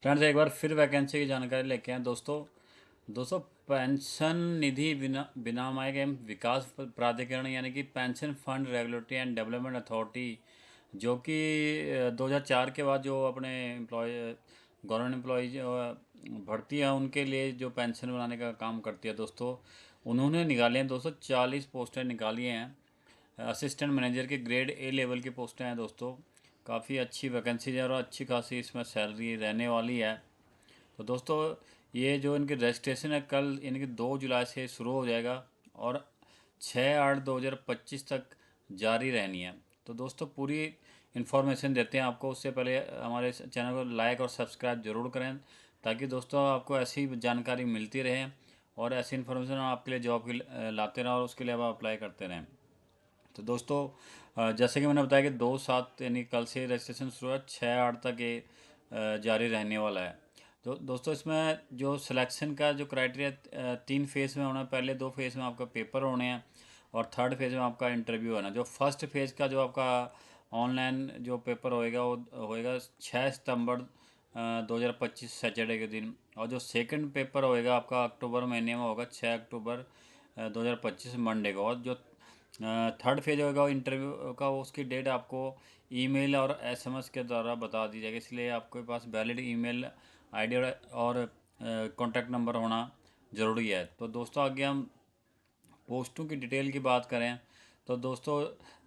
Friends एक बार फिर vacancy की जानकारी लेके आए दोस्तों। दोस्तों पेंशन निधि विनियामक एवं विकास प्राधिकरण यानी कि pension fund regulatory and development authority, जो कि 2004 के बाद जो अपने एम्प्लॉय गवर्नमेंट एम्प्लॉय भर्ती है उनके लिए जो पेंशन बनाने का काम करती है दोस्तों, उन्होंने निकाले हैं दोस्तों 40 पोस्टें निकाली हैं। असिस्टेंट मैनेजर के ग्रेड ए लेवल की पोस्टें हैं दोस्तों। काफ़ी अच्छी वैकेंसी है और अच्छी खासी इसमें सैलरी रहने वाली है। तो दोस्तों ये जो इनकी रजिस्ट्रेशन है कल इनकी 2 जुलाई से शुरू हो जाएगा और 6/8/2025 तक जारी रहनी है। तो दोस्तों पूरी इन्फॉर्मेशन देते हैं आपको, उससे पहले हमारे चैनल को लाइक और सब्सक्राइब जरूर करें ताकि दोस्तों आपको ऐसी जानकारी मिलती रहे और ऐसी इन्फॉर्मेशन हम आपके लिए जॉब की लाते रहें और उसके लिए आप अप्लाई करते रहें। तो दोस्तों जैसे कि मैंने बताया कि 2/7 यानी कल से रजिस्ट्रेशन शुरू है, 6/8 तक ये जारी रहने वाला है। तो दोस्तों इसमें जो सिलेक्शन का जो क्राइटेरिया 3 फेज़ में होना है। पहले 2 फेज़ में आपका पेपर होने हैं और थर्ड फेज़ में आपका इंटरव्यू होना है। जो फर्स्ट फेज़ का जो आपका ऑनलाइन जो पेपर होएगा वो होएगा 6 सितंबर 2025 सैटरडे के दिन, और जो सेकंड पेपर होएगा आपका अक्टूबर महीने में होगा 6 अक्टूबर 2025 मंडे को। और जो थर्ड फेज होगा इंटरव्यू का उसकी डेट आपको ईमेल और एसएमएस के द्वारा बता दी जाएगी, इसलिए आपके पास वैलिड ईमेल आईडी और कॉन्टैक्ट नंबर होना ज़रूरी है। तो दोस्तों आगे हम पोस्टों की डिटेल की बात करें तो दोस्तों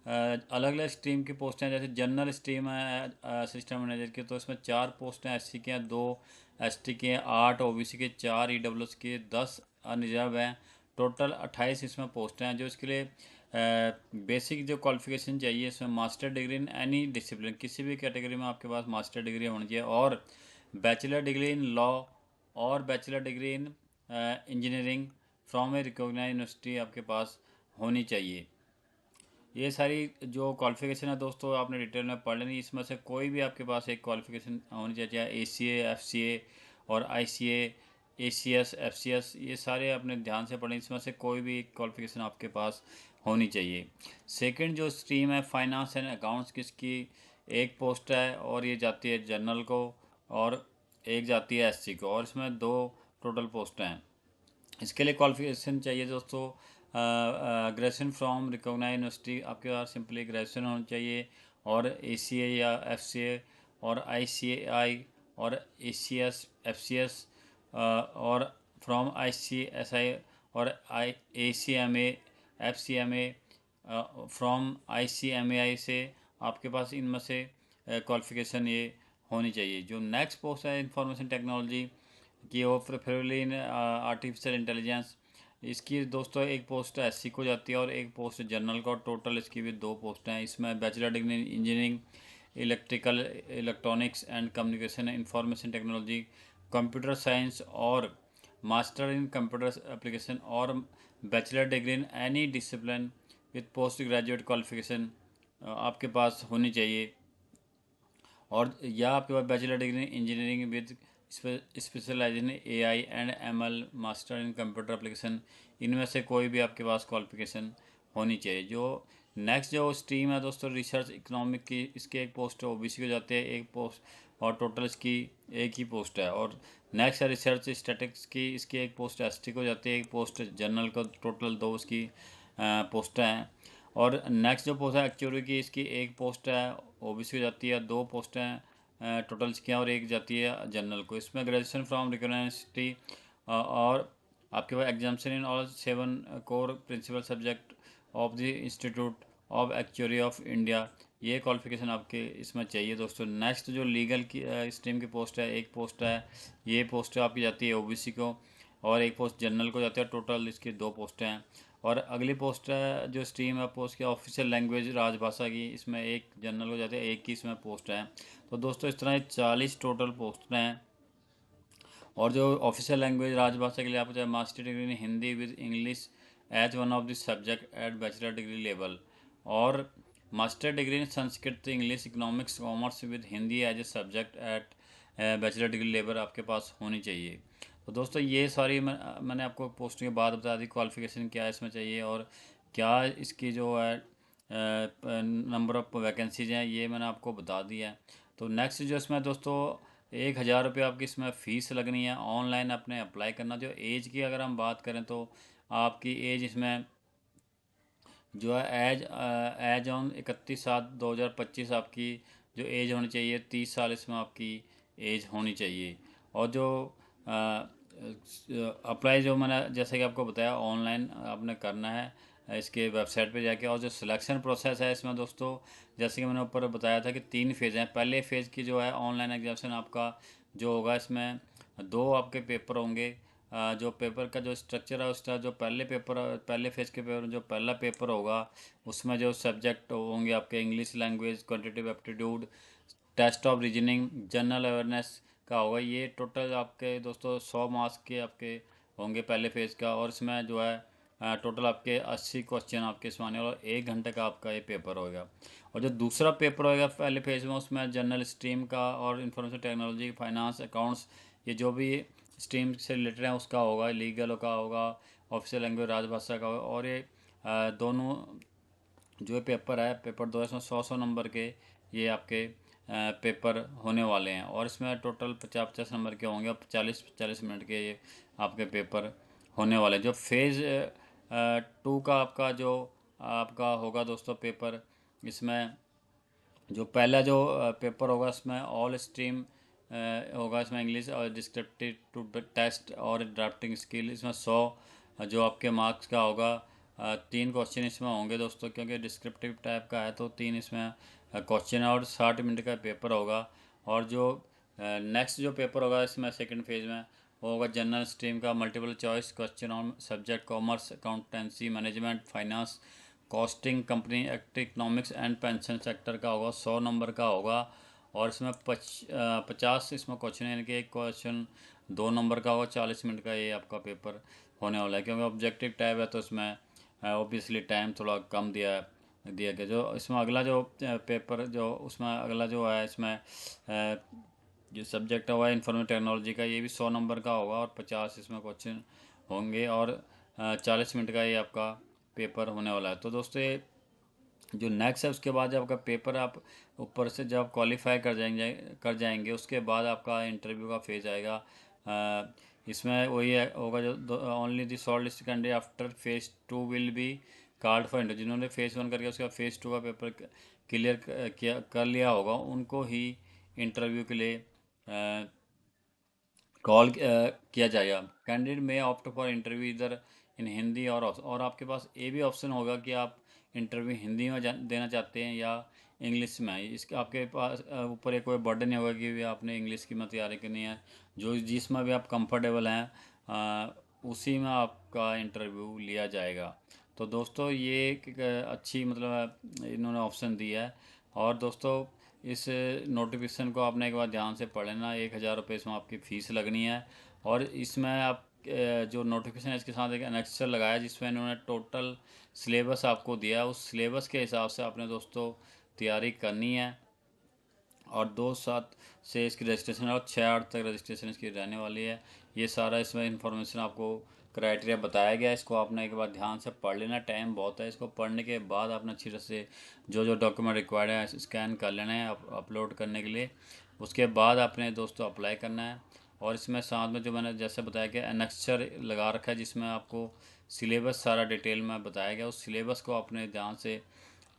अलग अलग स्ट्रीम की पोस्टें हैं। जैसे जनरल स्ट्रीम है असिस्टेंट मैनेजर की, तो इसमें 4 पोस्टें एससी की हैं, 2 एसटी की हैं, 8 ओबीसी के, 4 ईडब्ल्यूएस के, 10 अनरिजर्व हैं। टोटल 28 इसमें पोस्टें हैं। जो इसके लिए बेसिक जो क्वालिफिकेशन चाहिए इसमें master degree in any discipline, किसी भी कैटेगरी में आपके पास मास्टर डिग्री होनी चाहिए, और बैचलर डिग्री इन लॉ और bachelor degree in engineering from a recognise university आपके पास होनी चाहिए। ये सारी जो क्वालिफिकेशन है दोस्तों आपने डिटेल में पढ़ लेनी। इसमें से कोई भी आपके पास एक क्वालिफिकेशन होनी चाहिए, चाहे ACA FCA और ICA ACS FCS, ये सारे आपने ध्यान से पढ़ें। इसमें से कोई भी एक क्वालिफिकेशन आपके पास होनी चाहिए। सेकंड जो स्ट्रीम है फाइनेंस एंड अकाउंट्स की, इसकी एक पोस्ट है और ये जाती है जनरल को, और एक जाती है SC को, और इसमें 2 टोटल पोस्ट हैं। इसके लिए क्वालिफिकेशन चाहिए दोस्तों ग्रेजुएशन फ्रॉम रिकॉग्नाइज यूनिवर्सिटी, आपके पास सिंपली ग्रेजुएशन होना चाहिए, और ACA या FCA और ICAI और ACS FCS और फ्रॉम ICSI और ACMA FCMA फ्रॉम ICMAI से आपके पास इनमें से क्वालिफिकेशन ये होनी चाहिए। जो नेक्स्ट पोस्ट है इंफॉर्मेशन टेक्नोलॉजी की, वो प्रेफरेबली इन आर्टिफिशियल इंटेलिजेंस, इसकी दोस्तों एक पोस्ट SC को जाती है और एक पोस्ट जनरल को, टोटल इसकी भी 2 पोस्ट हैं। इसमें bachelor degree in engineering electrical electronics and communication information technology computer science और मास्टर इन कंप्यूटर एप्लीकेशन, और bachelor degree in any discipline with post graduate qualification आपके पास होनी चाहिए, और या आपके पास bachelor degree in engineering with specialisation AI and ML master in computer application, इनमें से कोई भी आपके पास क्वालिफिकेशन होनी चाहिए। जो नेक्स्ट जो स्ट्रीम है दोस्तों रिसर्च इकोनॉमिक की, इसकी एक पोस्ट OBC को जाती है एक पोस्ट, और टोटल इसकी एक ही पोस्ट है। और नेक्स्ट है रिसर्च स्टैटिक्स की, इसकी एक पोस्ट ST को जाती है, एक पोस्ट जनरल को, टोटल 2 इसकी पोस्टें हैं। और नेक्स्ट जो पोस्ट है एक्चुअली की, इसकी एक पोस्ट है OBC को जाती है, 2 पोस्टें टोटल इसकी हैं और एक जाती है जनरल को। इसमें ग्रेजुएशन फ्रॉम रिकॉग्नाइज्ड और आपके पास exemption in all 7 core principal subject of the institute of actuary of India, ये क्वालिफिकेशन आपके इसमें चाहिए दोस्तों। नेक्स्ट जो लीगल की स्ट्रीम की पोस्ट है, एक पोस्ट है, ये पोस्ट आपकी जाती है OBC को, और एक पोस्ट जनरल को जाती है, टोटल इसकी 2 पोस्टें हैं। और अगली पोस्ट है जो स्ट्रीम है पोस्ट की ऑफिशियल लैंग्वेज राजभाषा की, इसमें एक जनरल को जाती है, एक की इसमें पोस्ट है। तो दोस्तों इस तरह 40 टोटल पोस्ट हैं। और जो ऑफिशियल लैंग्वेज राजभाषा के लिए आपको चाहे master degree in Hindi with English as one of the subject at bachelor degree level, और master degree in Sanskrit English economics commerce with Hindi as a subject at bachelor degree level आपके पास होनी चाहिए। तो दोस्तों ये सारी मैंने आपको पोस्ट के बाद बता दी क्वालिफिकेशन क्या इसमें चाहिए और क्या इसकी जो है नंबर ऑफ वैकेंसीज हैं, ये मैंने आपको बता दिया है। तो नेक्स्ट जो इसमें दोस्तों ₹1000 आपकी इसमें फ़ीस लगनी है। ऑनलाइन आपने अप्लाई करना। जो एज की अगर हम बात करें तो आपकी एज इसमें जो है एज ऑन 31/7/2025 आपकी जो एज होनी चाहिए 30 साल इसमें आपकी एज होनी चाहिए। और जो अप्लाई जो मैंने जैसे कि आपको बताया ऑनलाइन आपने करना है इसके वेबसाइट पे जाके। और जो सिलेक्शन प्रोसेस है इसमें दोस्तों, जैसे कि मैंने ऊपर बताया था कि 3 फेज़ हैं। पहले फेज़ की जो है ऑनलाइन एग्जामिनेशन आपका जो होगा, इसमें 2 आपके पेपर होंगे। जो पेपर का जो स्ट्रक्चर है उसका जो पहले फेज़ के पेपर जो पहला पेपर होगा उसमें जो सब्जेक्ट होंगे आपके English language, quantitative aptitude, test of reasoning, general awareness का होगा। ये टोटल आपके दोस्तों 100 मार्क्स के आपके होंगे पहले फेज़ का। और इसमें जो है टोटल आपके 80 क्वेश्चन आपके इसमें आने और 1 घंटे का आपका ये पेपर होगा। और जो दूसरा पेपर होगा पहले फेज़ में उसमें जनरल स्ट्रीम का और इंफॉर्मेशन टेक्नोलॉजी, फाइनेंस, अकाउंट्स, ये जो भी स्ट्रीम से रिलेटेड है उसका होगा। लीगल का होगा, ऑफिशियल लैंग्वेज राजभाषा का होगा। और ये दोनों जो ये पेपर है, पेपर 2 इसमें 100 नंबर के ये आपके पेपर होने वाले हैं। और इसमें टोटल 50-50 नंबर के होंगे और 40-40 मिनट के ये आपके पेपर होने वाले हैं। जो फेज़ 2 का आपका होगा दोस्तों पेपर, इसमें जो पहला जो पेपर होगा इसमें ऑल स्ट्रीम होगा। इसमें इंग्लिश और डिस्क्रिप्टिव टू टेस्ट और ड्राफ्टिंग स्किल, इसमें 100 जो आपके मार्क्स का होगा। 3 क्वेश्चन इसमें होंगे दोस्तों, क्योंकि डिस्क्रिप्टिव टाइप का है तो 3 इसमें क्वेश्चन है और 60 मिनट का पेपर होगा। और जो नेक्स्ट जो पेपर होगा इसमें सेकंड फेज में वो होगा जनरल स्ट्रीम का multiple choice question on subject commerce, accountancy, management, finance, costing, company act, economics and pension sector का होगा। 100 नंबर का होगा। और इसमें 50 इसमें क्वेश्चन यानी कि एक क्वेश्चन 2 नंबर का होगा। 40 मिनट का ये आपका पेपर होने वाला है। क्योंकि ऑब्जेक्टिव टाइप है तो इसमें ऑब्वियसली टाइम थोड़ा कम दिया गया। जो इसमें अगला जो पेपर जो उसमें अगला जो है इसमें जो सब्जेक्ट हुआ है इंफॉर्मेशन टेक्नोलॉजी का, ये भी 100 नंबर का होगा और 50 इसमें क्वेश्चन होंगे। और 40 मिनट का ये आपका पेपर होने वाला है। तो दोस्तों ये जो नेक्स्ट है उसके बाद जब आपका पेपर आप ऊपर से जब क्वालिफाई कर जाएंगे उसके बाद आपका इंटरव्यू का फेज आएगा। इसमें वही होगा जो only the short list candidate after phase 2 will be card for interview. जिन्होंने फेज 1 करके उसका फेज 2 का पेपर क्लियर किया कर लिया होगा उनको ही इंटरव्यू के लिए कॉल किया जाएगा। कैंडिडेट में ऑप्ट फॉर इंटरव्यू इधर इन हिंदी और आपके पास ये भी ऑप्शन होगा कि आप इंटरव्यू हिंदी में देना चाहते हैं या इंग्लिश में। इसके आपके पास ऊपर एक कोई बर्डन नहीं होगा कि भी आपने इंग्लिश की में तैयारी करनी है। जो जिसमें भी आप कंफर्टेबल हैं उसी में आपका इंटरव्यू लिया जाएगा। तो दोस्तों ये एक अच्छी मतलब इन्होंने ऑप्शन दिया है। और दोस्तों इस नोटिफिकेशन को आपने एक बार ध्यान से पढ़ लेना। ₹1000 इसमें आपकी फ़ीस लगनी है। और इसमें आप जो नोटिफिकेशन है इसके साथ एक एनेक्सर लगाया जिसमें इन्होंने टोटल सिलेबस आपको दिया है। उस सिलेबस के हिसाब से आपने दोस्तों तैयारी करनी है। और 2/7 से इसकी रजिस्ट्रेशन और 6/8 तक रजिस्ट्रेशन इसकी रहने वाली है। ये सारा इसमें इंफॉर्मेशन आपको क्राइटेरिया बताया गया है। इसको आपने एक बार ध्यान से पढ़ लेना। टाइम बहुत है, इसको पढ़ने के बाद आपने अच्छी तरह से जो जो डॉक्यूमेंट रिक्वायर्ड है स्कैन कर लेना है अपलोड करने के लिए। उसके बाद आपने दोस्तों अप्लाई करना है। और इसमें साथ में जो मैंने जैसे बताया कि एनेक्सर लगा रखा है जिसमें आपको सिलेबस सारा डिटेल में बताया गया। उस सिलेबस को आपने ध्यान से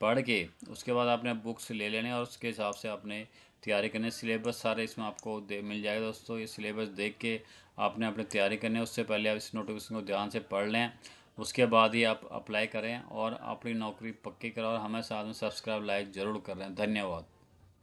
पढ़ के उसके बाद आपने बुक्स ले लेने और उसके हिसाब से आपने तैयारी करनी। सिलेबस सारे इसमें आपको मिल जाएगा दोस्तों। ये सिलेबस देख के आपने अपनी तैयारी करनी है। उससे पहले आप इस नोटिफिकेशन को ध्यान से पढ़ लें, उसके बाद ही आप अप्लाई करें और अपनी नौकरी पक्की करें। और हमें साथ में सब्सक्राइब लाइक ज़रूर कर रहे हैं। धन्यवाद।